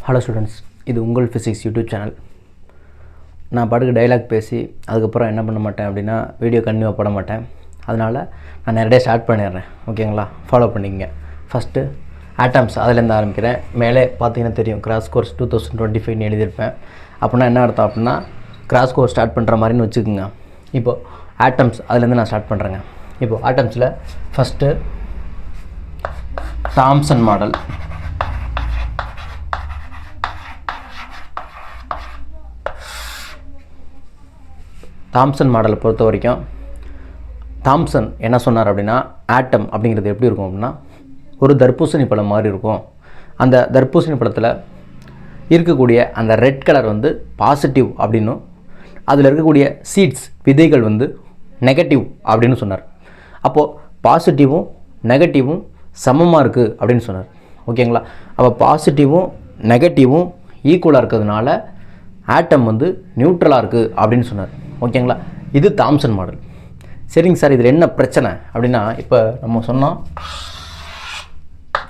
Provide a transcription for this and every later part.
Hello students, இது உங்கள் physics YouTube channel. நான் பாட்டுக்கு டைலாக் பேசி அதுக்கப்புறம் என்ன பண்ண மாட்டேன் அப்படின்னா வீடியோ கண்டினியூவாக போட மாட்டேன். அதனால் நான் நேரடியாக ஸ்டார்ட் பண்ணிடுறேன். ஓகேங்களா? ஃபாலோ பண்ணிக்கங்க. ஃபஸ்ட்டு ஆட்டம்ஸ் அதிலேருந்து ஆரம்பிக்கிறேன். மேலே பார்த்தீங்கன்னா தெரியும், கிராஸ் கோர்ஸ் 2025 எழுதியிருப்பேன். அப்படின்னா என்ன அர்த்தம் அப்படின்னா கிராஸ் கோர்ஸ் ஸ்டார்ட் பண்ணுற மாதிரின்னு வச்சுக்கோங்க. இப்போது ஆட்டம்ஸ் அதுலேருந்து நான் ஸ்டார்ட் பண்ணுறேங்க. இப்போது ஆட்டம்ஸில் ஃபஸ்ட்டு தாம்சன் மாடல். தாம்சன் மாடலை பொறுத்த வரைக்கும் தாம்சன் என்ன சொன்னார் அப்படின்னா, ஆட்டம் அப்படிங்கிறது எப்படி இருக்கும் அப்படின்னா ஒரு தர்பூசணி பழம் மாதிரி இருக்கும். அந்த தர்பூசணி பழத்தில் இருக்கக்கூடிய அந்த ரெட் கலர் வந்து பாசிட்டிவ் அப்படின்னும், அதில் இருக்கக்கூடிய சீட்ஸ் விதைகள் வந்து நெகட்டிவ் அப்படின்னு சொன்னார். அப்போது பாசிட்டிவும் நெகட்டிவும் சமமாக இருக்குது அப்படின்னு சொன்னார். ஓகேங்களா? அப்போ பாசிட்டிவும் நெகட்டிவும் ஈக்குவலாக இருக்கிறதுனால ஆட்டம் வந்து நியூட்ரலாக இருக்குது அப்படின்னு சொன்னார். ஓகேங்களா? இது தாம்சன் மாடல். சரிங்க சார், இதில் என்ன பிரச்சனை அப்படின்னா, இப்போ நம்ம சொன்னோம்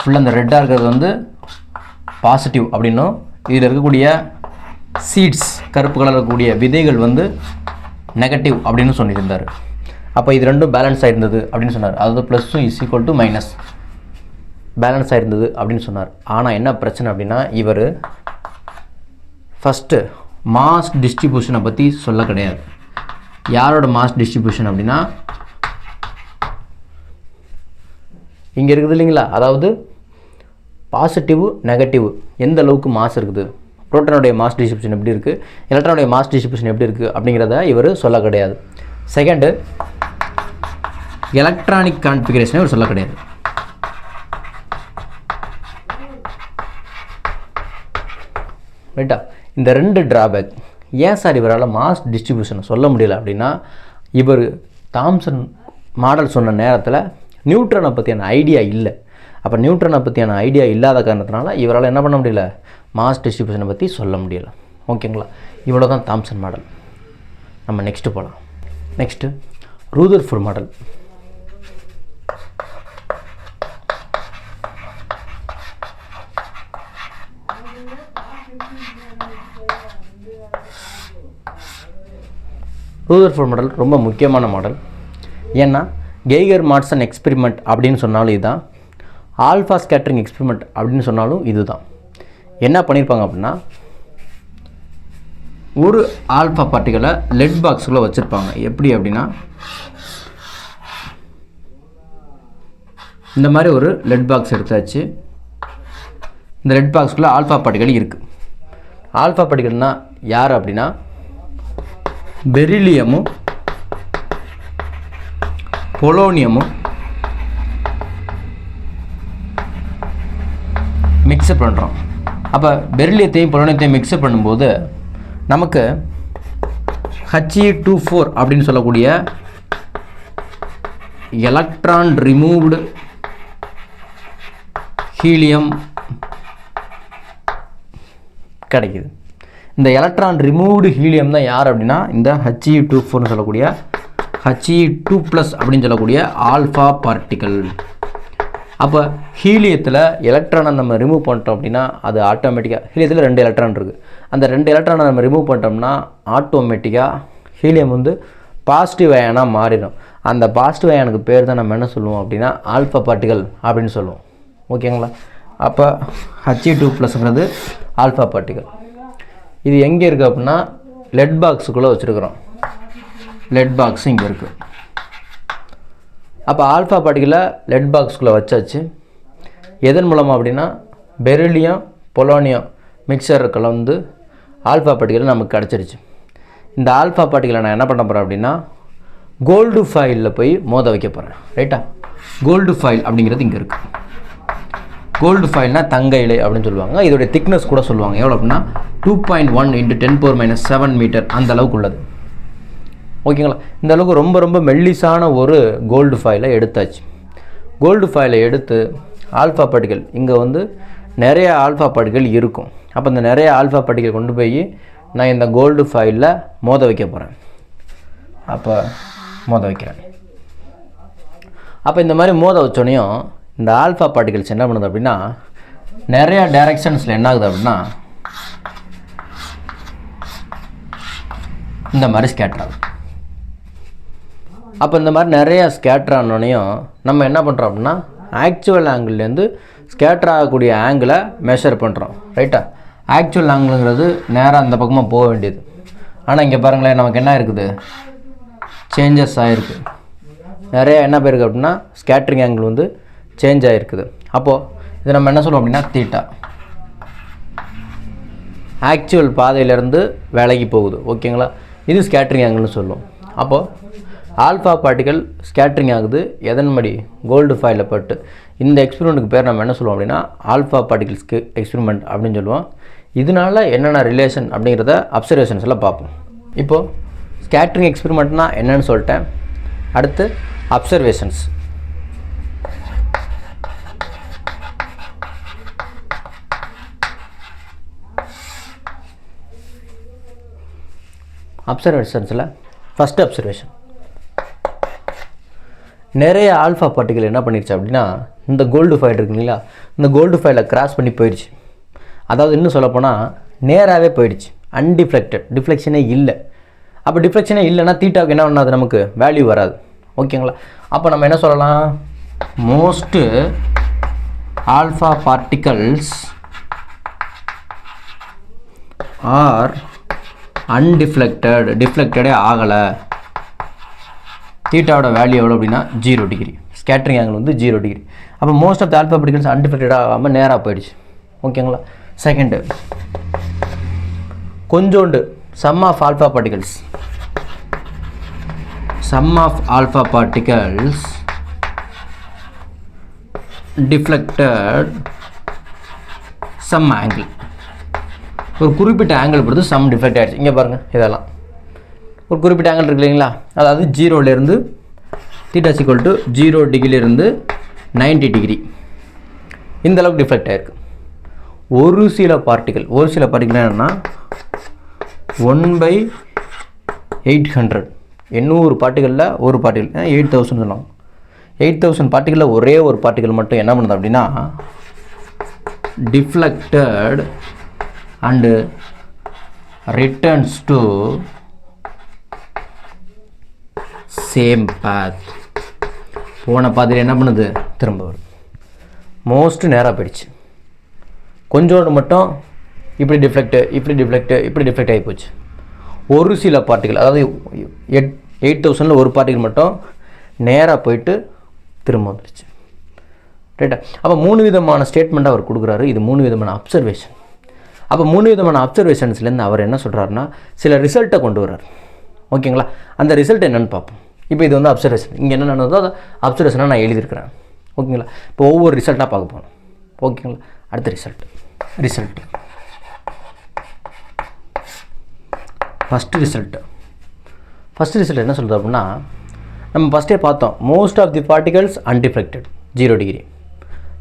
ஃபுல்லாக இந்த ரெட்டாக இருக்கிறது வந்து பாசிட்டிவ் அப்படின்னும், இதில் இருக்கக்கூடிய சீட்ஸ் கருப்பு கலரில் இருக்கக்கூடிய விதைகள் வந்து நெகட்டிவ் அப்படின்னு சொல்லியிருந்தார். அப்போ இது ரெண்டும் பேலன்ஸ் ஆகிருந்தது அப்படின்னு சொன்னார். அதாவது ப்ளஸ்ஸும் is equal to minus balance ஆகிருந்தது அப்படின்னு சொன்னார். ஆனால் என்ன பிரச்சனை அப்படின்னா, இவர் ஃபஸ்ட்டு மாஸ் டிஸ்ட்ரிபியூஷனை பற்றி சொல்ல கிடையாது. யாரோட மாஸ் டிஸ்ட்ரிபியூஷன் அப்படின்னா, இங்கே இருக்குது இல்லைங்களா, அதாவது பாசிட்டிவ் நெகட்டிவ் எந்த அளவுக்கு மாஸ் இருக்குது, புரோட்டானுடைய மாஸ் டிஸ்ட்ரிபியூஷன் எப்படி இருக்குது, எலக்ட்ரானுடைய மாஸ் டிஸ்ட்ரிபியூஷன் எப்படி இருக்குது அப்படிங்கிறத இவர் சொல்ல கிடையாது. செகண்டு, எலக்ட்ரானிக் கான்ஃபிகரேஷனை இவர் சொல்ல கிடையாது. ரைட்டா? இந்த ரெண்டு டிராபேக். ஏன் சார் இவரால் மாஸ் டிஸ்ட்ரிபியூஷனை சொல்ல முடியல அப்படின்னா, இவர் தாம்சன் மாடல் சொன்ன நேரத்தில் நியூட்ரனை பற்றியான ஐடியா இல்லை. அப்போ நியூட்ரனை பற்றியான ஐடியா இல்லாத காரணத்தினால இவரால் என்ன பண்ண முடியல, மாஸ் டிஸ்ட்ரிபியூஷனை பற்றி சொல்ல முடியலை. ஓகேங்களா? இவ்வளோ தான் தாம்சன் மாடல். நம்ம நெக்ஸ்ட்டு போகலாம். Next Rutherford model. Rutherford model ரொம்ப முக்கியமான மாடல். ஏன்னா கெய்கர் மாட்சன் எக்ஸ்பெரிமெண்ட் அப்படின்னு சொன்னாலும் இதுதான், ஆல்ஃபா ஸ்கேட்டரிங் எக்ஸ்பெரிமெண்ட் அப்படின்னு சொன்னாலும் இதுதான். என்ன பண்ணியிருப்பாங்க அப்படின்னா, ஒரு ஆல்ஃபா பார்ட்டிகளை லெட் பாக்ஸுக்குள்ளே வச்சுருப்பாங்க. எப்படி அப்படின்னா, இந்த மாதிரி ஒரு லெட் பாக்ஸ் எடுத்தாச்சு. இந்த லெட் பாக்ஸுக்குள்ளே ஆல்ஃபா பார்ட்டிகள் இருக்குது. ஆல்ஃபா பார்ட்டிகள்னால் யார் அப்படின்னா, பெரிலியமும் பொலோனியமும் மிக்சப் பண்ணுறோம். அப்போ பெரிலியத்தையும் பொலோனியத்தையும் மிக்சப் பண்ணும்போது நமக்கு He2 அப்படின்னு சொல்லக்கூடிய எலக்ட்ரான் ரிமூவ்டு ஹீலியம் கிடைக்குது. இந்த எலக்ட்ரான் ரிமூவ்டு ஹீலியம் தான் யார் அப்படின்னா, இந்த He2 சொல்லக்கூடிய He2+ அப்படின்னு சொல்லக்கூடிய ஆல்ஃபா பார்ட்டிக்கல். அப்போ ஹீலியத்தில் எலக்ட்ரானை நம்ம ரிமூவ் பண்ணிட்டோம் அப்படின்னா அது ஆட்டோமேட்டிக்காக, ஹீலியத்தில் 2 எலக்ட்ரான் இருக்குது, அந்த 2 எலக்ட்ரானை நம்ம ரிமூவ் பண்ணிட்டோம்னா ஆட்டோமேட்டிக்காக ஹீலியம் வந்து பாசிட்டிவ் அயனாக மாறிடும். அந்த பாசிட்டிவ் அயனுக்கு பேர் தான் நம்ம என்ன சொல்லுவோம் அப்படின்னா ஆல்ஃபா பார்ட்டிக்கல் அப்படின்னு சொல்லுவோம். ஓகேங்களா? அப்போ He2+ங்கிறது ஆல்ஃபா பார்ட்டிக்கல். இது எங்கே இருக்குது அப்படின்னா லெட் பாக்ஸுக்குள்ளே வச்சுருக்குறோம். லெட் பாக்ஸ் இங்கே இருக்குது. அப்போ ஆல்ஃபா பார்ட்டிக்கலை லெட் பாக்ஸுக்குள்ளே வச்சாச்சு. எதன் மூலமாக அப்படின்னா, பெரிலியம் பொலோனியம் மிக்சர் கலந்து ஆல்ஃபா பார்ட்டிக்கல் நமக்கு கிடச்சிருச்சு. இந்த ஆல்ஃபா பார்ட்டிக்கலை நான் என்ன பண்ண போகிறேன் அப்படின்னா, கோல்டு ஃபைலில் போய் மோத வைக்க போகிறேன். ரைட்டா? கோல்டு ஃபைல் அப்படிங்கிறது இங்கே இருக்குது. கோல்டு ஃபைல்னால் தங்க இலை அப்படின்னு சொல்லுவாங்க. இதோடைய திக்னஸ் கூட சொல்லுவாங்க. எவ்வளோ அப்படின்னா 2.1 × 10⁻⁷ மீட்டர் அந்த அளவுக்கு உள்ளது. ஓகேங்களா? இந்த அளவுக்கு ரொம்ப ரொம்ப மெல்லிசான ஒரு கோல்டு ஃபைலை எடுத்தாச்சு. கோல்டு ஃபைலை எடுத்து ஆல்ஃபா பார்ட்டிக்கல், இங்கே வந்து நிறைய ஆல்ஃபா பார்ட்டிக்கல் இருக்கும். அப்போ இந்த நிறைய ஆல்ஃபா பார்ட்டிக்கல் கொண்டு போய் நான் இந்த கோல்டு ஃபைலில் மோத வைக்க போகிறேன். அப்போ மோத வைக்கிறேன். அப்போ இந்த மாதிரி மோத வச்சோனையும் இந்த ஆல்ஃபா பார்ட்டிகல்ஸ் என்ன பண்ணுது அப்படின்னா, நிறையா டைரக்ஷன்ஸில் என்ன ஆகுது அப்படின்னா இந்த மாதிரி ஸ்கேட்டர் ஆகும். அப்போ இந்த மாதிரி நிறையா ஸ்கேட்டர் ஆனோடனையும் நம்ம என்ன பண்ணுறோம் அப்படின்னா ஆக்சுவல் ஆங்கிள்லேருந்து ஸ்கேட்டர் ஆகக்கூடிய ஆங்கிளை மெஷர் பண்ணுறோம். ரைட்டா? ஆக்சுவல் ஆங்கிளுங்கிறது நேராக அந்த பக்கமாக போக வேண்டியது. ஆனால் இங்கே பாருங்களேன், நமக்கு என்ன இருக்குது, சேஞ்சஸ் ஆகிருக்கு. நிறையா என்ன போயிருக்கு அப்படின்னா ஸ்கேட்டரிங் ஆங்கிள் வந்து சேஞ்ச் ஆகிருக்குது. அப்போது இது நம்ம என்ன சொல்லுவோம் அப்படின்னா தீட்டா. ஆக்சுவல் பாதையிலேருந்து விலகி போகுது. ஓகேங்களா? இது ஸ்கேட்டரிங் ஆங்கிள்னு சொல்லுவோம். அப்போது ஆல்ஃபா பார்ட்டிகல் ஸ்கேட்டரிங் ஆகுது எதன்படி? கோல்டு ஃபாயிலில் பட்டு. இந்த எக்ஸ்பெரிமெண்ட்டுக்கு பேர் நம்ம என்ன சொல்லுவோம் அப்படின்னா ஆல்ஃபா பார்ட்டிகல்ஸ்க்கு எக்ஸ்பெரிமெண்ட் அப்படின்னு சொல்லுவோம். இதனால என்னென்ன ரிலேஷன் அப்படிங்கிறத அப்சர்வேஷன்ஸ் எல்லாம் பார்ப்போம். இப்போது ஸ்கேட்டரிங் எக்ஸ்பெரிமெண்ட்னா என்னன்னு சொல்லிட்டேன். அடுத்து அப்சர்வேஷன்ஸ். அப்சர்வேஷன்ஸில் ஃபஸ்ட்டு அப்சர்வேஷன், நிறைய ஆல்ஃபா பார்ட்டிகல் என்ன பண்ணிடுச்சு அப்படின்னா இந்த கோல்டு ஃபைல் இருக்கு இல்லைங்களா, இந்த கோல்டு ஃபைலை கிராஸ் பண்ணி போயிடுச்சு. அதாவது இன்னும் சொல்லப்போனால் நேராகவே போயிடுச்சு. அன்டிஃப்ளெக்டட், டிஃப்ளெக்ஷனே இல்லை. அப்போ டிஃப்ளெக்ஷனே இல்லைன்னா தீட்டாவுக்கு என்ன பண்ணாது, நமக்கு வேல்யூ வராது. ஓகேங்களா? அப்போ நம்ம என்ன சொல்லலாம், மோஸ்ட்டு ஆல்ஃபா பார்ட்டிகல்ஸ் ஆர் அன்டிஃப்ளெக்டட், டிஃப்ளெக்டடே ஆகலை. தீட்டாவோட வேல்யூ எவ்வளோ அப்படின்னா 0 டிகிரி. ஸ்கேட்டரிங் ஆங்கிள் வந்து 0 டிகிரி. அப்போ most of the alpha particles undeflected ஆகாமல் நேராக போயிடுச்சு. ஓகேங்களா? செகண்டு, கொஞ்சோண்டு some of alpha particles deflected some angle. ஒரு குறிப்பிட்ட ஆங்கிள் பொறுத்து சம் டிஃப்ளெக்ட் ஆகிடுச்சு. இங்கே பாருங்கள், இதெல்லாம் ஒரு குறிப்பிட்ட ஆங்கிள் இருக்கு இல்லைங்களா, அதாவது 0லேருந்து தீட்டா ஈக்குவல் டு 0 டிகிரிலேருந்து 90 டிகிரி இந்த அளவுக்கு டிஃப்ளெக்ட் ஆகிருக்கு. ஒரு சில பார்ட்டிகல் என்னென்னா 1/800, 800 பார்ட்டிகளில் ஒரு பார்ட்டிகல் 8000 சொல்லலாம். 8000 பார்ட்டிகளில் ஒரே ஒரு பார்ட்டிகல் மட்டும் என்ன பண்ணுது அப்படின்னா deflected and returns to same path. போன பாதையில் என்ன பண்ணுது, திரும்ப வருது. மோஸ்ட்டு நேராக போயிடுச்சு. கொஞ்சோண்டு மட்டும் இப்படி டிஃப்ளெக்ட் ஆகி போச்சு. ஒரு சில பார்ட்டிகல், அதாவது 8000 ஒரு பார்ட்டிகல் மட்டும் நேராக போயிட்டு திரும்ப வந்துடுச்சு. ரைட்டா? அப்போ 3 விதமான ஸ்டேட்மெண்ட் அவர் கொடுக்குறாரு. இது 3 விதமான அப்சர்வேஷன். அப்போ 3 விதமான அப்சர்வேஷன்ஸ்லேருந்து அவர் என்ன சொல்கிறாருன்னா சில ரிசல்ட்டை கொண்டு வர்றார். ஓகேங்களா? அந்த ரிசல்ட் என்னென்னு பார்ப்போம். இப்போ இது வந்து அப்சர்வேஷன். இங்கே என்ன நடந்ததோ அதை அப்சர்வேஷனாக நான் எழுதியிருக்கிறேன். ஓகேங்களா? இப்போ ஒவ்வொரு ரிசல்ட்டாக பார்க்க போகணும். ஓகேங்களா? அடுத்த ரிசல்ட் ஃபஸ்ட்டு ரிசல்ட் என்ன சொல்கிறது அப்படின்னா, நம்ம ஃபஸ்ட்டே பார்த்தோம், most of the particles undeflected 0 degree,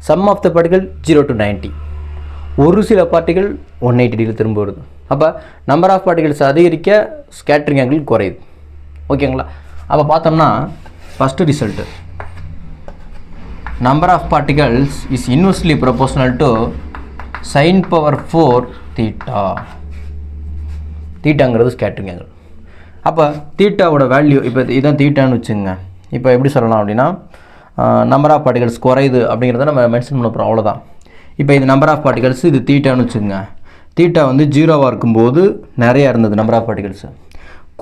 some of the particle 0 to 90, ஒரு சில பார்ட்டிகல் 180 டிகிரி திரும்ப வருது. அப்போ நம்பர் ஆஃப் பார்ட்டிகல்ஸ் அதிகரிக்க ஸ்கேட்டரிங் ஆங்கிள் குறையுது. ஓகேங்களா? அப்போ பார்த்தோம்னா first result, number of particles is inversely proportional to sin power 4 theta. தீட்டாங்கிறது ஸ்கேட்டரிங் ஆங்கிள். அப்போ தீட்டாவோட வேல்யூ, இப்போ இதுதான் தீட்டான்னு வச்சுங்க. இப்போ எப்படி சொல்லலாம் அப்படின்னா நம்பர் ஆஃப் பார்ட்டிகல்ஸ் குறையுது அப்படிங்கிறத நம்ம மென்ஷன் பண்ண போகிறோம், அவ்வளோதான். இப்போ இது நம்பர் ஆஃப் பார்ட்டிகல்ஸ், இது தீட்டான்னு வச்சுங்க. தீட்டா வந்து 0வாக இருக்கும்போது நிறையா இருந்தது நம்பர் ஆஃப் பார்ட்டிகல்ஸ்.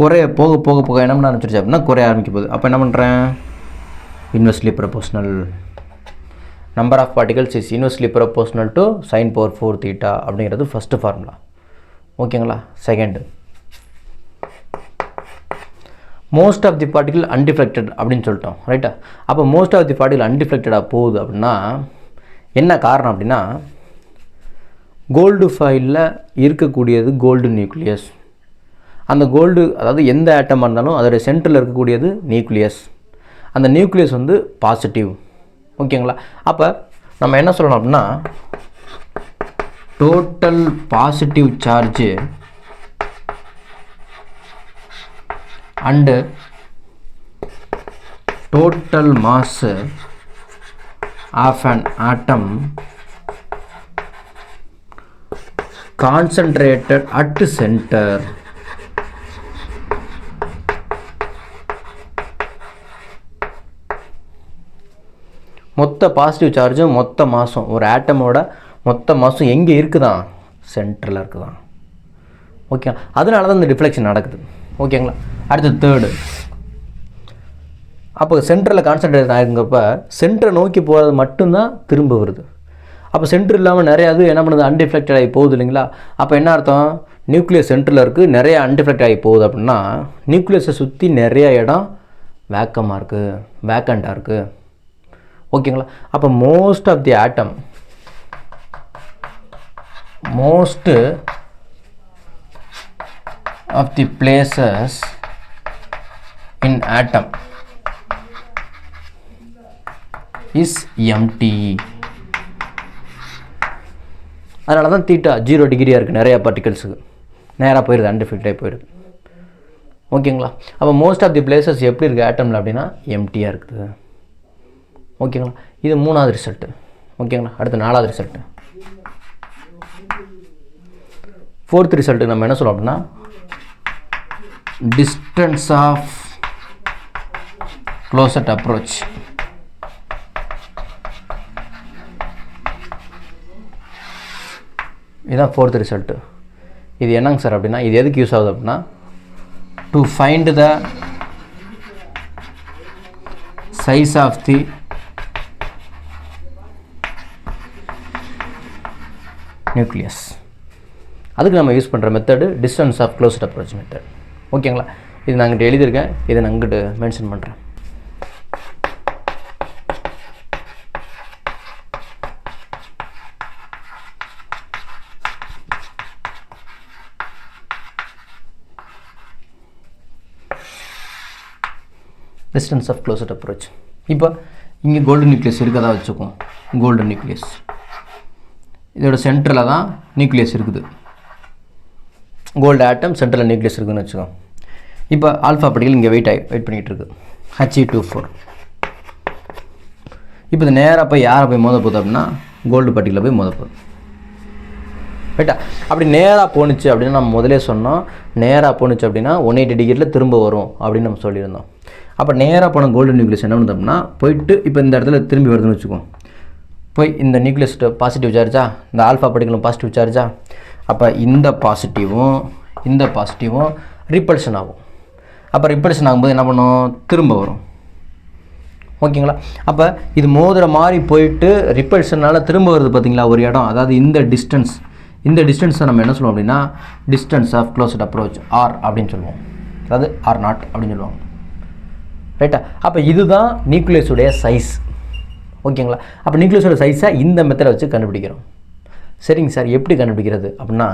குறைய போக போக போக என்ன பண்ண ஆரம்பிச்சிருச்சு அப்படின்னா குறைய ஆரம்பிக்க போகுது. அப்போ என்ன பண்ணுறேன், inversely proportional, number of particles is inversely proportional to sin power 4 theta அப்படிங்கிறது ஃபஸ்ட்டு ஃபார்முலா. ஓகேங்களா? Second, most of the particle undeflected அப்படின்னு சொல்லிட்டோம். ரைட்டா? அப்போ மோஸ்ட் ஆஃப் தி பார்ட்டிகல் அன்டிஃப்ளெக்டடாக போகுது அப்படின்னா என்ன காரணம் அப்படின்னா கோல்டு ஃபைலில் இருக்கக்கூடியது கோல்டு நியூக்ளியஸ். அந்த கோல்டு, அதாவது எந்த ஆட்டமாக இருந்தாலும் அதோடைய சென்டரில் இருக்கக்கூடியது நியூக்ளியஸ். அந்த நியூக்ளியஸ் வந்து பாசிட்டிவ். ஓகேங்களா? அப்போ நம்ம என்ன சொல்லணும் அப்படின்னா total positive charge and total mass of an atom concentrated at center மொத்த பாசிட்டிவ் சார்ஜும் மொத்த மாசும் ஒரு ஆட்டமோட மொத்த மாசும் எங்கே இருக்குதான், சென்டரில் இருக்குதான். ஓகே, அதனால தான் இந்த டிஃப்ளெக்ஷன் நடக்குது. ஓகேங்களா. அடுத்து தேர்டு, அப்போ சென்டரில் கான்சன்ட்ரேட் ஆகுங்கப்ப சென்டரை நோக்கி போகிறது மட்டும்தான் திரும்ப வருது. அப்போ சென்டர் இல்லாமல் நிறையா அது என்ன பண்ணுது, அன்டிஃப்ளெக்டட் ஆகி போகுது இல்லைங்களா. அப்போ என்ன அர்த்தம், நியூக்ளியஸ் சென்டரில் இருக்குது, நிறைய அன்டிஃப்ளெக்ட் ஆகி போகுது அப்படின்னா நியூக்ளியஸை சுற்றி நிறைய இடம் வேக்கமாக இருக்குது, வேக்கண்ட்டாக இருக்குது. ஓகேங்களா. அப்போ most of the atom, most of the places in atom is empty. அதனால தான் தீட்டா 0 டிகிரியாக இருக்குது, நிறையா பார்ட்டிகல்ஸுக்கு நேராக போயிடுது, அன்டிஃப்ளெக்டாக போயிடுது. ஓகேங்களா. அப்போ மோஸ்ட் ஆஃப் தி பிளேசஸ் எப்படி இருக்குது ஆட்டமில் அப்படின்னா எம்டியாக இருக்குது. ஓகேங்களா. இது 3வது ரிசல்ட்டு. ஓகேங்களா. அடுத்து 4வது ரிசல்ட்டு. 4th ரிசல்ட்டு நம்ம என்ன சொல்லுவோம் அப்படின்னா டிஸ்டன்ஸ் ஆஃப் க்ளோசட் அப்ரோச். இதுதான் 4th ரிசல்ட்டு. இது என்னங்க சார் அப்படின்னா, இது எதுக்கு யூஸ் ஆகுது அப்படின்னா to find the size of the nucleus. அதுக்கு நம்ம யூஸ் பண்ணுற method distance of closest approach method. ஓகேங்களா. இது நான் இங்கிட்ட எழுதியிருக்கேன், இதை நான் இங்கிட்ட மென்ஷன் பண்ணுறேன். Distance of closest approach. இப்போ இங்கே கோல்டன் நியூக்ளியஸ் இருக்கதா வச்சுக்கோம். கோல்டன் நியூக்ளியஸ் இதோட சென்டரில் தான் நியூக்ளியஸ் இருக்குது. கோல்டு ஆட்டம் சென்டரில் நியூக்ளியஸ் இருக்குதுன்னு வச்சுக்கோம். இப்போ ஆல்ஃபா பார்ட்டிகல் இங்கே வெயிட் பண்ணிகிட்டு இருக்குது, He24. இப்போ இது நேராக போய் யாரை போய் மோத போகுது அப்படின்னா கோல்டு பார்ட்டிகலில் போய் மோத போகுது. ரைட்டா. அப்படி நேராக போணுச்சு அப்படின்னா நம்ம முதலே சொன்னோம், நேராக போணுச்சு அப்படின்னா 180 டிகிரியில் திரும்ப வரும் அப்படின்னு நம்ம சொல்லியிருந்தோம். அப்போ நேராக போன கோல்டன் நியூக்ளியஸ் என்ன பண்ணுது அப்படின்னா போயிட்டு இப்போ இந்த இடத்துல திரும்பி வருதுன்னு வச்சுக்கோம். போய் இந்த நியூக்ளியஸ்ட்டு பாசிட்டிவ் சார்ஜா, இந்த ஆல்ஃபா பார்ட்டிகலும் பாசிட்டிவ் சார்ஜா. அப்போ இந்த பாசிட்டிவும் ரிப்பல்ஷன் ஆகும். அப்போ ரிப்பல்ஷன் ஆகும்போது என்ன பண்ணும், திரும்ப வரும். ஓகேங்களா. அப்போ இது மோதிர மாதிரி போயிட்டு ரிப்பல்ஷனால் திரும்ப வருது பார்த்தீங்களா ஒரு இடம். அதாவது இந்த டிஸ்டன்ஸை நம்ம என்ன சொல்லுவோம் அப்படின்னா distance of closest approach r அப்படின்னு சொல்லுவோம். அதாவது R0 அப்படின்னு சொல்லுவாங்க. ரைட்டா. அப்போ இதுதான் நியூக்ளியஸுடைய சைஸ். ஓகேங்களா. அப்போ நியூக்ளியஸோட சைஸை இந்த மெத்தடை வச்சு கண்டுபிடிக்கிறோம். சரிங்க சார், எப்படி கண்டுபிடிக்கிறது அப்படின்னா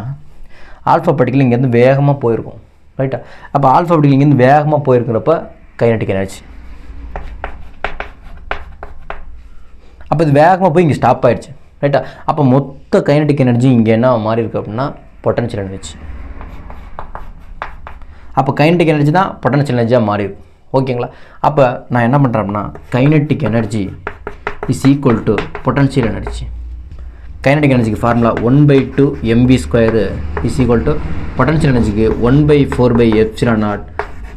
ஆல்ஃபா பார்ட்டிகல் இங்கேருந்து வேகமாக போயிருக்கும். ரைட்டா. அப்போ ஆல்ஃபா பார்ட்டிகல் இங்கேருந்து வேகமாக போயிருக்கிறப்ப கைனடிக் எனர்ஜி. அப்போ இது வேகமாக போய் இங்கே ஸ்டாப் ஆகிடுச்சு. ரைட்டா. அப்போ மொத்த கைனடிக் எனர்ஜி இங்கே என்ன மாறி இருக்குது அப்படின்னா பொட்டன்ஷியல் எனர்ஜி. அப்போ கைனடிக் எனர்ஜி தான் பொட்டன்ஷியல் எனர்ஜியாக மாறிடும். ஓகேங்களா. அப்போ நான் என்ன பண்ணுறேன் அப்படின்னா kinetic energy is equal to potential energy. Kinetic எனர்ஜிக்கு formula 1/2 mv² is equal to potential எனர்ஜிக்கு 1/4/ε0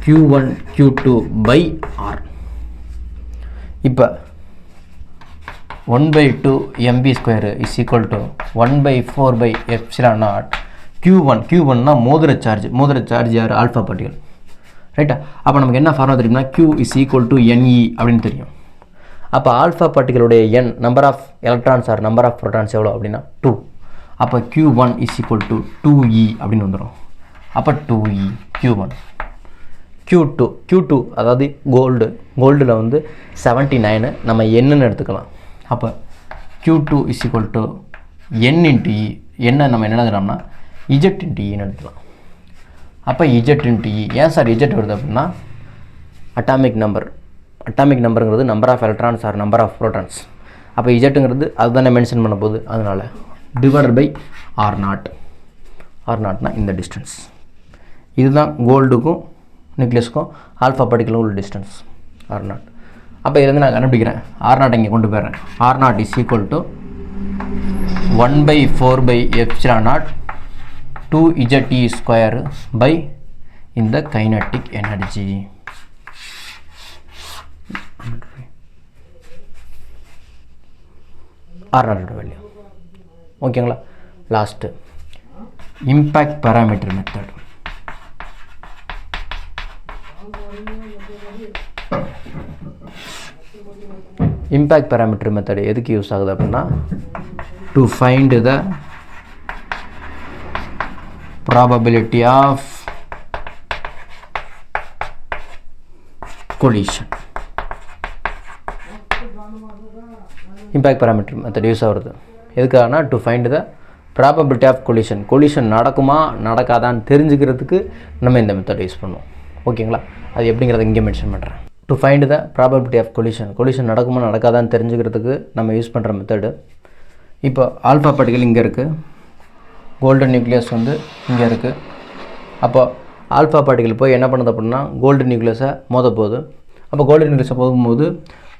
Q1 Q2/R. இப்போ 1/2 mv² இஸ் ஈக்குவல் டு 1/4/ε0 Q1னா மோதிர சார்ஜ் யார், ஆல்ஃபா பார்ட்டிகல். ரைட்டா. அப்போ நமக்கு என்ன ஃபார்முலா தெரியும்னா Q is equal to NE அப்படின்னு தெரியும். அப்போ ஆல்ஃபா பார்ட்டிகளுடைய N number of electrons or number of protons எவ்வளோ அப்படின்னா 2. அப்போ Q1 is equal to 2E அப்படின்னு வந்துடும். அப்போ 2E Q1. Q2 அதாவது கோல்டில் வந்து 79 நம்ம என்னன்னு எடுத்துக்கலாம். அப்போ Q2 is equal to N into E. என்ன நம்ம என்ன எழுதுறோம்னா Z இன்ட்டு Eன்னு எடுத்துக்கலாம். அப்போ Z இன்ட்டு E. ஏன் சார் Z வருது அப்படின்னா அட்டாமிக் நம்பருங்கிறது number of electrons or number of protons. அப்போ இஜெட்டுங்கிறது அதுதானே மென்ஷன் பண்ண போகுது, அதனால் டிவைடட் பை R0னா இந்த டிஸ்டன்ஸ். இதுதான் கோல்டுக்கும் நியூக்ளியஸுக்கும் ஆல்ஃபா பார்ட்டிகளுக்கும் உள்ள டிஸ்டன்ஸ் R0. அப்போ இதுலேருந்து நான் கண்டுபிடிக்கிறேன், R0 இங்கே கொண்டு போயிடுறேன். R0 is equal to 1/4/ε0 2ZE² by இந்த கைனட்டிக் எனர்ஜி. R0 value. ஓகேங்களா? Last impact parameter method. Impact parameter method எதுக்கு யூஸ் ஆகுது அப்படின்னா, to find the probability of collision. Impact parameter method use ஆகுறது எதுக்காகனா, to find the probability of collision நடக்குமா நடக்காதான்னு தெரிஞ்சுக்கிறதுக்கு நம்ம இந்த மெத்தட் யூஸ் பண்ணுவோம். ஓகேங்களா? அது எப்படிங்கிறத இங்கே மென்ஷன் பண்ணுறேன். To find the probability of collision நடக்குமா நடக்காதான்னு தெரிஞ்சுக்கிறதுக்கு நம்ம யூஸ் பண்ணுற மெத்தடு. இப்போ ஆல்ஃபா பார்ட்டிகல் இங்கே இருக்குது, கோல்டன் நியூக்ளியஸ் வந்து இங்கே இருக்குது. அப்போ ஆல்ஃபா பார்ட்டிகல் போய் என்ன பண்ணுது அப்படின்னா கோல்டன் நியூக்ளியஸை மோத போகுது. அப்போ கோல்டன் நியூக்ளியஸை போகும்போது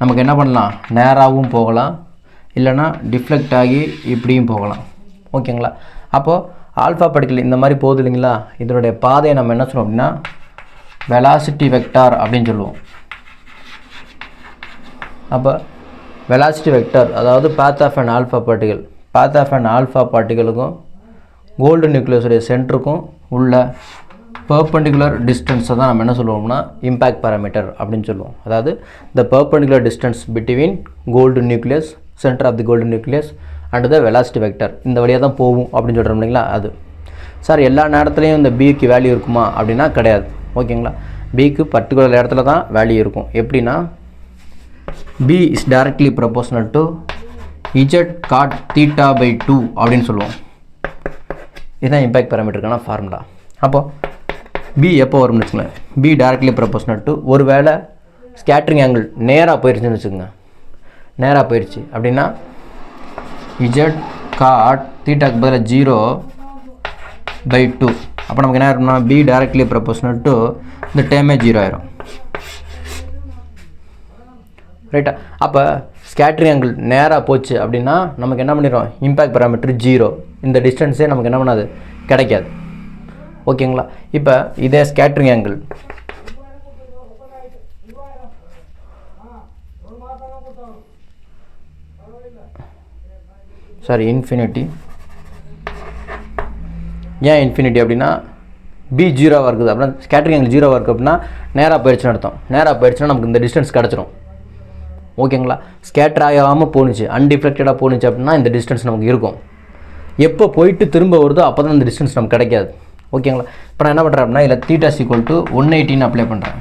நமக்கு என்ன பண்ணலாம், நேராகவும் போகலாம், இல்லைனா டிஃப்ளெக்ட் ஆகி இப்படியும் போகலாம். ஓகேங்களா? அப்போது ஆல்ஃபா பார்ட்டிகல் இந்த மாதிரி போகுது இல்லைங்களா, இதனுடைய பாதையை நம்ம என்ன சொல்லுவோம் அப்படின்னா வெலாசிட்டி வெக்டார் அப்படின்னு சொல்லுவோம். அப்போ வெலாசிட்டி வெக்டார் அதாவது பாத் ஆஃப் அன் ஆல்ஃபா பார்ட்டிகளுக்கும் கோல்டன் நியூக்ளியஸுடைய சென்டருக்கும் உள்ள பெர்பெண்டிகுலர் டிஸ்டன்ஸை தான் நம்ம என்ன சொல்லுவோம்னா இம்பேக்ட் பேராமீட்டர் அப்படின்னு சொல்லுவோம். அதாவது the perpendicular distance between golden nucleus, center of the golden nucleus and the velocity vector, இந்த வழியாக தான் போகும் அப்படின்னு சொல்கிறோம் இல்லைங்களா. அது சார் எல்லா நேரத்துலையும் இந்த பிக்கு வேல்யூ இருக்குமா அப்படின்னா கிடையாது. ஓகேங்களா? பிக்கு பர்டிகுலர் இடத்துல தான் வேல்யூ இருக்கும். எப்படின்னா b is directly proportional to Z cot theta by 2 அப்படின்னு சொல்லுவோம். இதுதான் இம்பேக்ட் பேராமீட்டருக்கான ஃபார்முலா. அப்போது பி எப்போ வரும்னு வச்சுக்கோங்களேன், பி டைரக்ட்லி ப்ரொபோஷனல் டு ஒரு வேளை ஸ்கேட்ரிங் ஆங்கிள் நேராக போயிடுச்சுன்னு வச்சுக்கோங்க, நேராக போயிடுச்சு அப்படின்னா இஜட் காட் தீட்டாக்கு பதிலாக 0/2. அப்போ நமக்கு என்ன ஆயிரும்னா பி டைரக்ட்லி ப்ரொபோஷனல் டு இந்த டேமே 0 ஆயிரும். ரைட்டா? அப்போ ஸ்கேட்ரிங் ஆங்கிள் நேராக போச்சு அப்படின்னா நமக்கு என்ன பண்ணிடும், இம்பேக்ட் பேராமீட்டர் 0, இந்த டிஸ்டன்ஸே நமக்கு என்ன பண்ணாது, கிடைக்காது. ஓகேங்களா? இப்போ இதே ஸ்கேட்ரிங் ஆங்கிள் இன்ஃபினிட்டி. ஏன் இன்ஃபினிட்டி அப்படின்னா பி 0வாக இருக்குது அப்படின்னா ஸ்கேட்ரிங் ஆங்கிள் 0வாக இருக்குது அப்படின்னா நேராக போயிடுச்சுன்னு அர்த்தம். நேராக போயிடுச்சுன்னா நமக்கு இந்த டிஸ்டன்ஸ் கிடச்சிரும். ஓகேங்களா? ஸ்கேட்டர் ஆகாமல் போணுச்சு, அன்டிஃப்ளெக்டடாக போணுச்சு அப்படின்னா இந்த டிஸ்டன்ஸ் நமக்கு இருக்கும். எப்போ போயிட்டு திரும்ப வருதோ அப்போ தான் இந்த டிஸ்டன்ஸ் நமக்கு கிடைக்காது. ஓகேங்களா? இப்போ நான் என்ன பண்ணுறேன் அப்படின்னா இதில் தீட்டா = 180 அப்ளை பண்ணுறேன்.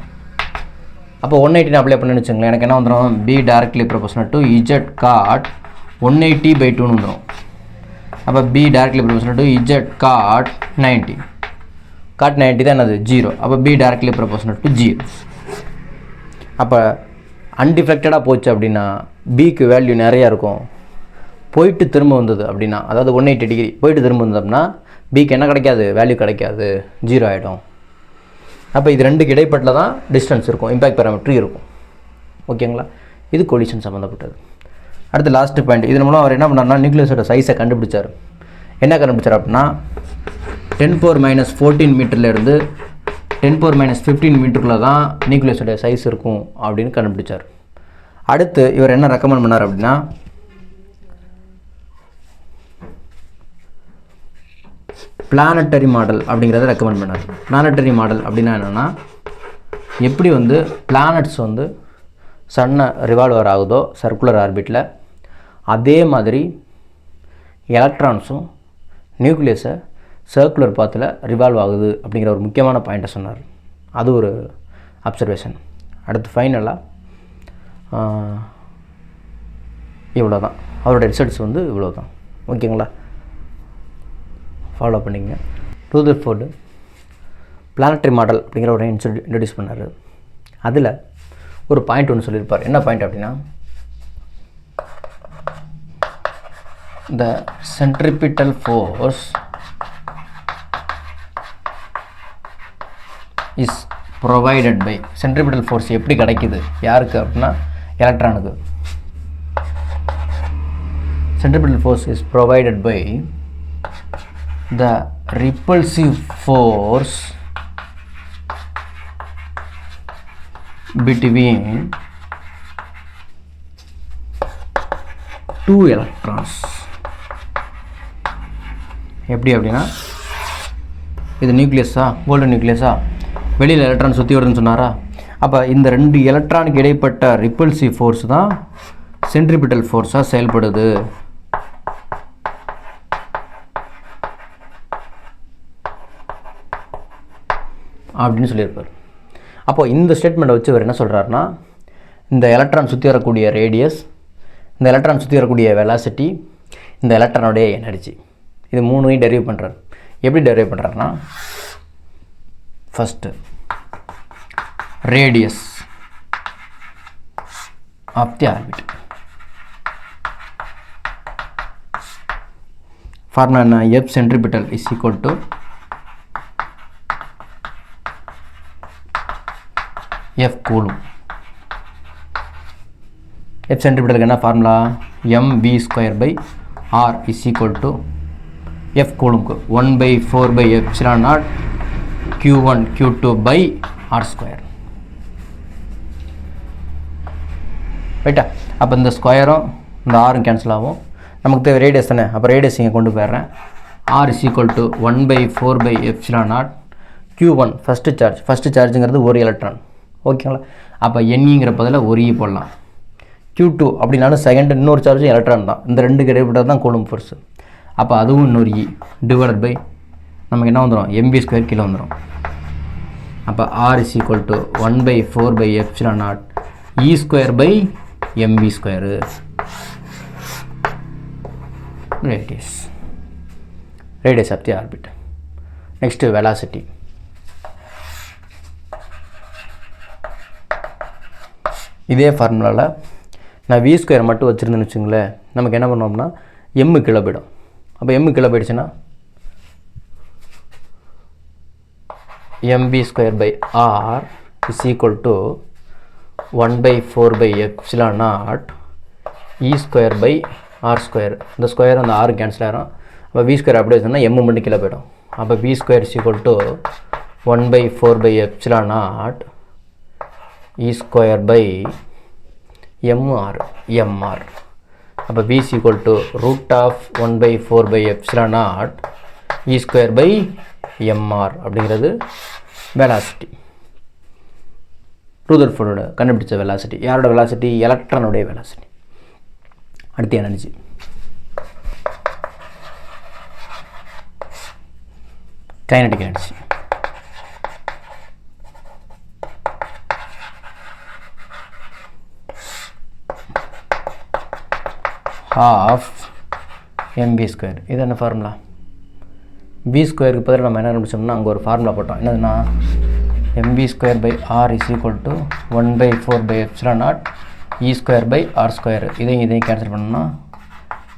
அப்போ 180 அப்ளை பண்ணணும்னு வச்சுங்களேன், எனக்கு என்ன வந்துடும், B directly proportional to Z cot 180/2ன்னு வந்துடும். அப்போ B directly proportional to Z cot 90. Cot 90 தான் என்னது 0. அப்போ பி டைரக்ட்லி ப்ரொபோஷனல் டு 0. அப்போ அன்டிஃப்ளெக்டடாக போச்சு அப்படின்னா பிக்கு வேல்யூ நிறையா இருக்கும். போயிட்டு திரும்ப வந்தது அப்படின்னா அதாவது 180 டிகிரி போயிட்டு திரும்ப வந்தது அப்படின்னா பிக்கு என்ன கிடைக்காது, வேல்யூ கிடைக்காது, 0 ஆகிடும். அப்போ இது ரெண்டுக்கு இடைப்பட்டில் தான் டிஸ்டன்ஸ் இருக்கும், இம்பேக்ட் பேராமீட்டர் இருக்கும். ஓகேங்களா? இது கொலிஷன் சம்மந்தப்பட்டது. அடுத்து லாஸ்ட் பாயிண்ட். இதன் மூலம் அவர் என்ன பண்ணார்னா நியூக்ளியஸோட சைஸை கண்டுபிடிச்சார். என்ன கண்டுபிடிச்சார் அப்படின்னா 10⁻14 மீட்டர்லேருந்து 10⁻15 மீட்டருக்குள்ளே தான் நியூக்ளியஸோட சைஸ் இருக்கும் அப்படின்னு கண்டுபிடிச்சார். அடுத்து இவர் என்ன ரெக்கமெண்ட் பண்ணார் அப்படின்னா பிளானட்டரி மாடல் அப்படிங்கிறத ரெக்கமெண்ட் பண்ணார். பிளானட்டரி மாடல் அப்படின்னா என்னென்னா எப்படி வந்து பிளானட்ஸ் வந்து சன்னை ரிவால்வர் ஆகுதோ சர்க்குலர் ஆர்பிட்டில், அதே மாதிரி எலக்ட்ரான்ஸும் நியூக்ளியஸை சர்க்குலர் பாத்தில் ரிவால்வ் ஆகுது அப்படிங்கிற ஒரு முக்கியமான பாயிண்ட்டை சொன்னார். அது ஒரு அப்சர்வேஷன். அடுத்து ஃபைனலாக இவ்வளோ தான் அவருடைய ரிசல்ட்ஸ் வந்து இவ்வளோ தான். ஓகேங்களா? ஃபாலோ பண்ணிங்க. ரூதர்ஃபோர்டு பிளானட்டரி மாடல் அப்படிங்கிற ஒரு இன்ட்ரடியூஸ் பண்ணார். அதில் ஒரு பாயிண்ட் ஒன்று சொல்லியிருப்பார். என்ன பாயிண்ட் அப்படின்னா the centripetal force is provided by, centripetal force எப்படி கிடைக்குது யாருக்கு அப்படின்னா எலக்ட்ரானுக்கு. Centripetal force is provided by the repulsive force between 2 electrons. எப்படி அப்படின்னா இது நியூக்ளியஸா, கோல்டு நியூக்ளியஸா, வெளியில் எலக்ட்ரான் சுற்றி வருதுன்னு சொன்னாரா? அப்போ இந்த 2 எலக்ட்ரானுக்கு இடைப்பட்ட ரிப்பல்சிவ் ஃபோர்ஸ் தான் சென்ட்ரிபிட்டல் ஃபோர்ஸாக செயல்படுது. அப்படின்னு சொல்லியிருப்பார். அப்போ இந்த ஸ்டேட்மெண்ட்டை வச்சு அவர் என்ன சொல்கிறாருன்னா, இந்த எலக்ட்ரான் சுற்றி வரக்கூடிய ரேடியஸ், இந்த எலக்ட்ரான் சுற்றி வரக்கூடிய வெலாசிட்டி, இந்த எலக்ட்ரானுடைய எனர்ஜி, இது 3ஐயும் டெரைவ் பண்ணுறாரு. எப்படி டெரைவ் பண்ணுறாருன்னா, first radius of the orbit. Formula என்ன? F centripetal is equal to F coulomb. F சென்ட்ரிபிட்டலுக்கு என்ன formula? mv²/r is equal to F கூலும்க்கு 1/4/ε0 q1 q2/r². ரைட்டா? அப்போ இந்த ஸ்கொயரும் இந்த ஆரும் கேன்சல் ஆகும். நமக்கு தேவை ரேடியஸ் தானே, அப்போ ரேடியஸ் இங்கே கொண்டு போயிடுறேன். r is equal to 1/4/ε0 q1 first சார்ஜுங்கிறது ஒரு எலக்ட்ரான். ஓகேங்களா? அப்போ எண்ணிங்கிற பதில் ஒரு இ போடலாம். q2 அப்படின்னாலும் செகண்ட் இன்னொரு சார்ஜும் எலக்ட்ரான் தான். இந்த 2க்கு இடைப்பட்டது தான் கூலும் ஃபோர்ஸு. அப்போ அதுவும் இன்னொரு இ டிவைடட் பை நமக்கு என்ன வந்துடும்? mv² கீழே வந்துடும். அப்போ r is equal to 1/4/ε0 e²/mv². Radius of the orbit. Next velocity. இதே ஃபார்முலாவில் நான் v² மட்டும் வச்சுருந்தேன்னு வச்சுங்களேன், நமக்கு என்ன பண்ணோம்னா m கீழே போயிடும். அப்போ m கீழே போயிடுச்சுன்னா mv²/r is equal to 1/4/ε0 e²/r². இந்த ஸ்கொயர் அந்த ஆறு கேன்சல் ஆகிடும். அப்போ v² அப்படியே வச்சுன்னா m மட்டும் கீழே போயிடும். அப்போ v² is equal to 1/4/ε0 e²/mr. அப்போ v is equal to √1/4/ε0 e²/mr அப்படிங்கிறது வெலாசிட்டி. ரூதர்ஃபோர்டோட கண்டுபிடிச்ச வெலாசிட்டி. யாரோட வெலாசிட்டி? எலக்ட்ரானுடைய வெலாசிட்டி. அடுத்து energy. Kinetic energy. half mv². இது என்ன ஃபார்முலா? v²க்கு பதில் நம்ம என்ன கண்டுபிடிச்சோம்னா அங்கே ஒரு ஃபார்முலா போட்டோம். என்னதுன்னா mv²/r is equal to 1/4/ε0 e²/r². இதையும் கேன்சல் பண்ணோம்னா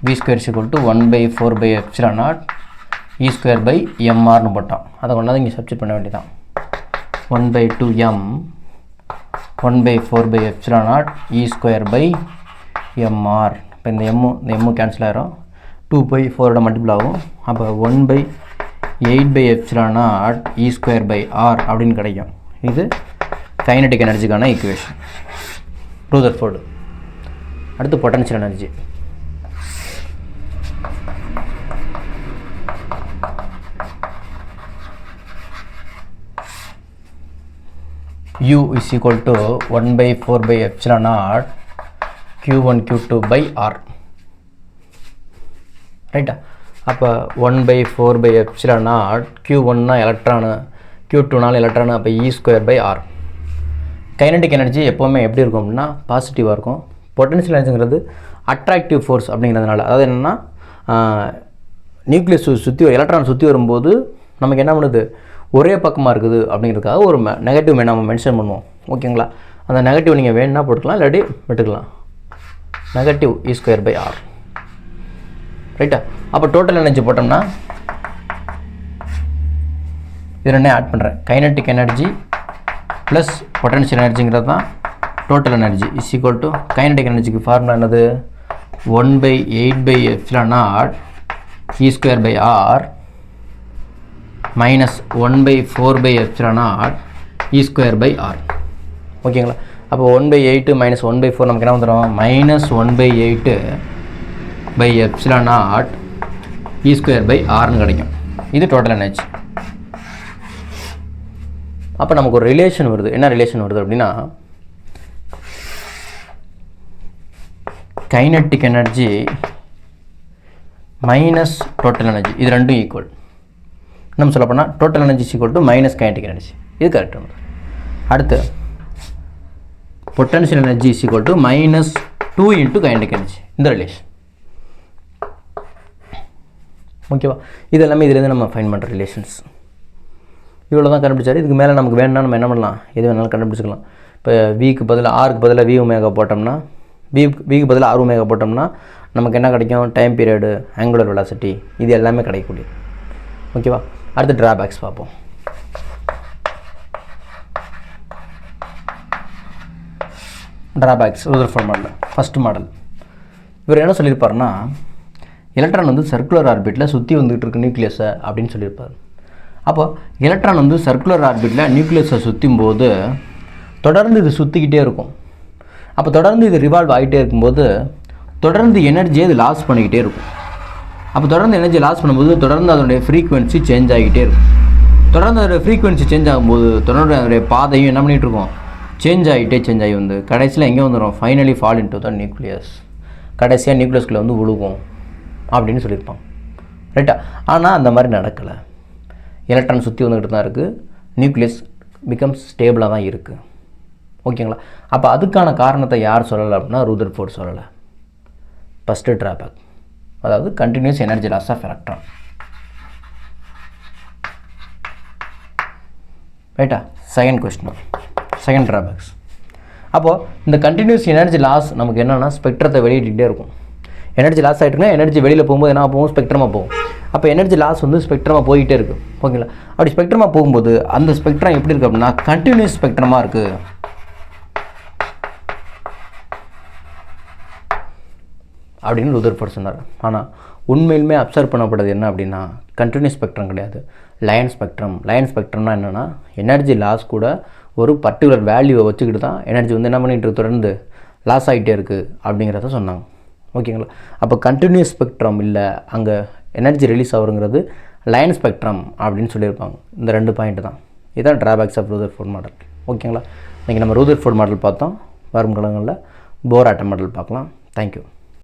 v² இஸ் ஈக்குவல் டு 1/4/ε0 e²/mrனு போட்டோம். அதை கொண்டாந்து இங்கே சப்ஸ்டிட் பண்ண வேண்டியதான். 1/2m 1/4/ε0 e²/mr. இப்போ இந்த m கேன்சல் ஆகிரும். 2/4 மல்டிபிள் ஆகும். அப்போ 1/8/ε0 e²/r அப்படின்னு கிடைக்கும். இது கைனடிக் எனர்ஜிக்கான ஈக்குவேஷன். ரூதர்ஃபோர்டு. அடுத்து potential energy. U is equal to 1/4/ε0 q1 q2/r. ரைட்டா? அப்போ 1/4/ε0 q1னா எலக்ட்ரானு, q2னாலும் எலக்ட்ரானு. அப்போ e²/r. கைனடிக் எனர்ஜி எப்போவுமே எப்படி இருக்கும் அப்படின்னா பாசிட்டிவாக இருக்கும். பொட்டன்ஷியல் எனர்ஜிங்கிறது அட்ராக்டிவ் ஃபோர்ஸ் அப்படிங்கிறதுனால, அதாவது என்னென்னா நியூக்ளியஸ் சுற்றி எலக்ட்ரான் சுற்றி வரும்போது நமக்கு என்ன பண்ணுது? ஒரே பக்கமாக இருக்குது அப்படிங்கிறதுக்காக ஒரு நெகட்டிவ் நம்ம மென்ஷன் பண்ணுவோம். ஓகேங்களா? அந்த நெகட்டிவ் நீங்கள் வேணுன்னா போட்டுக்கலாம், இல்லாட்டி விட்டுக்கலாம். Negative e²/r. ரைட்டா? அப்போ டோட்டல் எனர்ஜி போட்டோம்னா இது ரெண்டே ஆட் பண்ணுறேன். கைனடிக் எனர்ஜி ப்ளஸ் பொட்டன்ஷியல் எனர்ஜிங்கிறது தான் total energy is equal to kinetic எனர்ஜிக்கு ஃபார்முலா என்னது? 1/8/ε0 e²/r மைனஸ் 1/4/ε0 e²/r. ஓகேங்களா? அப்போ 1/8 மைனஸ் 1/4 நமக்கு என்ன வந்துடும்? -1/8 by epsilon naught E square by ஆர்னு கிடைக்கும். இது டோட்டல் எனர்ஜி. அப்போ நமக்கு ஒரு ரிலேஷன் வருது. என்ன ரிலேஷன் வருது அப்படின்னா, kinetic energy minus total energy, இது ரெண்டும் ஈக்குவல். நம்ம சொல்ல போனால் total energy equal to minus kinetic energy, இது கரெக்டாக. அடுத்து potential energy equal to minus 2 into kinetic energy, இந்த ரிலேஷன். ஓகேவா? இது எல்லாமே இதுலேருந்து நம்ம ஃபைண்ட் பண்ணுற ரிலேஷன்ஸ். இவ்வளோ தான் கண்டுபிடிச்சாரு. இதுக்கு மேலே நமக்கு வேணும்னா நம்ம என்ன பண்ணலாம், எது வேணாலும் கண்டுபிடிச்சிக்கலாம். இப்போ விக்கு பதிலாக ஆருக்கு பதிலாக வி ஒமேகா போட்டோம்னா, விக்கு பதிலாக ஆர் ஒமேகா போட்டோம்னா நமக்கு என்ன கிடைக்கும், டைம் பீரியடு, ஆங்குலர் வெலாசிட்டி, இது எல்லாமே கிடைக்கக்கூடிய. ஓகேவா? அடுத்து ட்ராபேக்ஸ் பார்ப்போம். Drawbacks Rutherford model. First model இவர் என்ன சொல்லியிருப்பாருன்னா, எலக்ட்ரான் வந்து சர்க்குலர் ஆர்பிட்டில் சுற்றி வந்துகிட்டு இருக்கு நியூக்ளியஸை அப்படின்னு சொல்லியிருப்பார். அப்போ எலக்ட்ரான் வந்து சர்க்குலர் ஆர்பிட்டில் நியூக்ளியஸை சுற்றும் போது தொடர்ந்து இது சுற்றிக்கிட்டே இருக்கும். அப்போ தொடர்ந்து இது ரிவால்வ் ஆகிட்டே இருக்கும்போது தொடர்ந்து எனர்ஜியை இது லாஸ் பண்ணிக்கிட்டே இருக்கும். அப்போ தொடர்ந்து எனர்ஜி லாஸ் பண்ணும்போது தொடர்ந்து அதனுடைய ஃப்ரீக்குவென்சி சேஞ்ச் ஆகிக்கிட்டே இருக்கும். தொடர்ந்து அதோடய ஃப்ரீக்குவென்சி சேஞ்ச் ஆகும்போது தொடர்ந்து அதனுடைய பாதையும் என்ன பண்ணிகிட்டு இருக்கோம், சேஞ்ச் ஆகி வந்து கடைசியில் எங்கே வந்துடும், finally fall into the nucleus, கடைசியாக நியூக்ளியஸ்குள்ளே வந்து விழுகும் அப்படின்னு சொல்லியிருப்பாங்க. ரைட்டா? ஆனால் அந்த மாதிரி நடக்கலை. எலக்ட்ரான் சுற்றி வந்துக்கிட்டு தான் இருக்குது, நியூக்ளியஸ் பிகம்ஸ் ஸ்டேபிளாக தான் இருக்குது. ஓகேங்களா? அப்போ அதுக்கான காரணத்தை யார் சொல்லலை அப்படின்னா ரூதர்ஃபோர்ட் சொல்லலை. ஃபஸ்ட்டு ட்ராபேக், அதாவது continuous energy loss of electron. ரைட்டா? Second question, second drawbacks. அப்போது இந்த கண்டினியூஸ் எனர்ஜி லாஸ் நமக்கு என்னென்னா ஸ்பெக்ட்ரத்தை வெளியிட்டே இருக்கும். எனர்ஜி லாஸ் ஆகிட்டுனா எனர்ஜி வெளியில் போகும்போது என்ன போகும், ஸ்பெக்ட்ரமாக போகும். அப்போ எனர்ஜி லாஸ் வந்து ஸ்பெக்ட்ரமாக போய்கிட்டே இருக்குது. ஓகேங்களா? அப்படி ஸ்பெக்ட்ரமாக போகும்போது அந்த ஸ்பெக்ட்ரம் எப்படி இருக்குது அப்படின்னா கண்டினியூஸ் ஸ்பெக்ட்ரமாக இருக்குது அப்படின்னு ரூதர்ஃபோர்ட் சொன்னார். ஆனால் உண்மையிலுமே அப்சர்வ் பண்ணப்படுறது என்ன அப்படின்னா கண்டினியூஸ் ஸ்பெக்ட்ரம் கிடையாது, லைன் ஸ்பெக்ட்ரம். லைன் ஸ்பெக்ட்ரம்னா என்னென்னா எனர்ஜி லாஸ் கூட ஒரு பர்டிகுலர் வேல்யூவை வச்சுக்கிட்டு தான் எனர்ஜி வந்து என்ன பண்ணிகிட்டு தொடர்ந்து லாஸ் ஆகிட்டே இருக்குது அப்படிங்கிறத சொன்னாங்க. ஓகேங்களா? அப்போ கண்டினியூஸ் ஸ்பெக்ட்ரம் இல்லை, அங்கே எனர்ஜி ரிலீஸ் ஆகுங்கிறது லைன் ஸ்பெக்ட்ரம் அப்படின்னு சொல்லியிருப்பாங்க. இந்த 2 பாயிண்ட் தான். இதுதான் ட்ராபேக்ஸ் ஆஃப் ரூதர்ஃபோர்ட் மாடல். ஓகேங்களா? இன்றைக்கி நம்ம ரூதர்ஃபோர்ட் மாடல் பார்த்தோம். வரும் காலங்களில் போர் ஆட்டம் மாடல் பார்க்கலாம். தேங்க்யூ.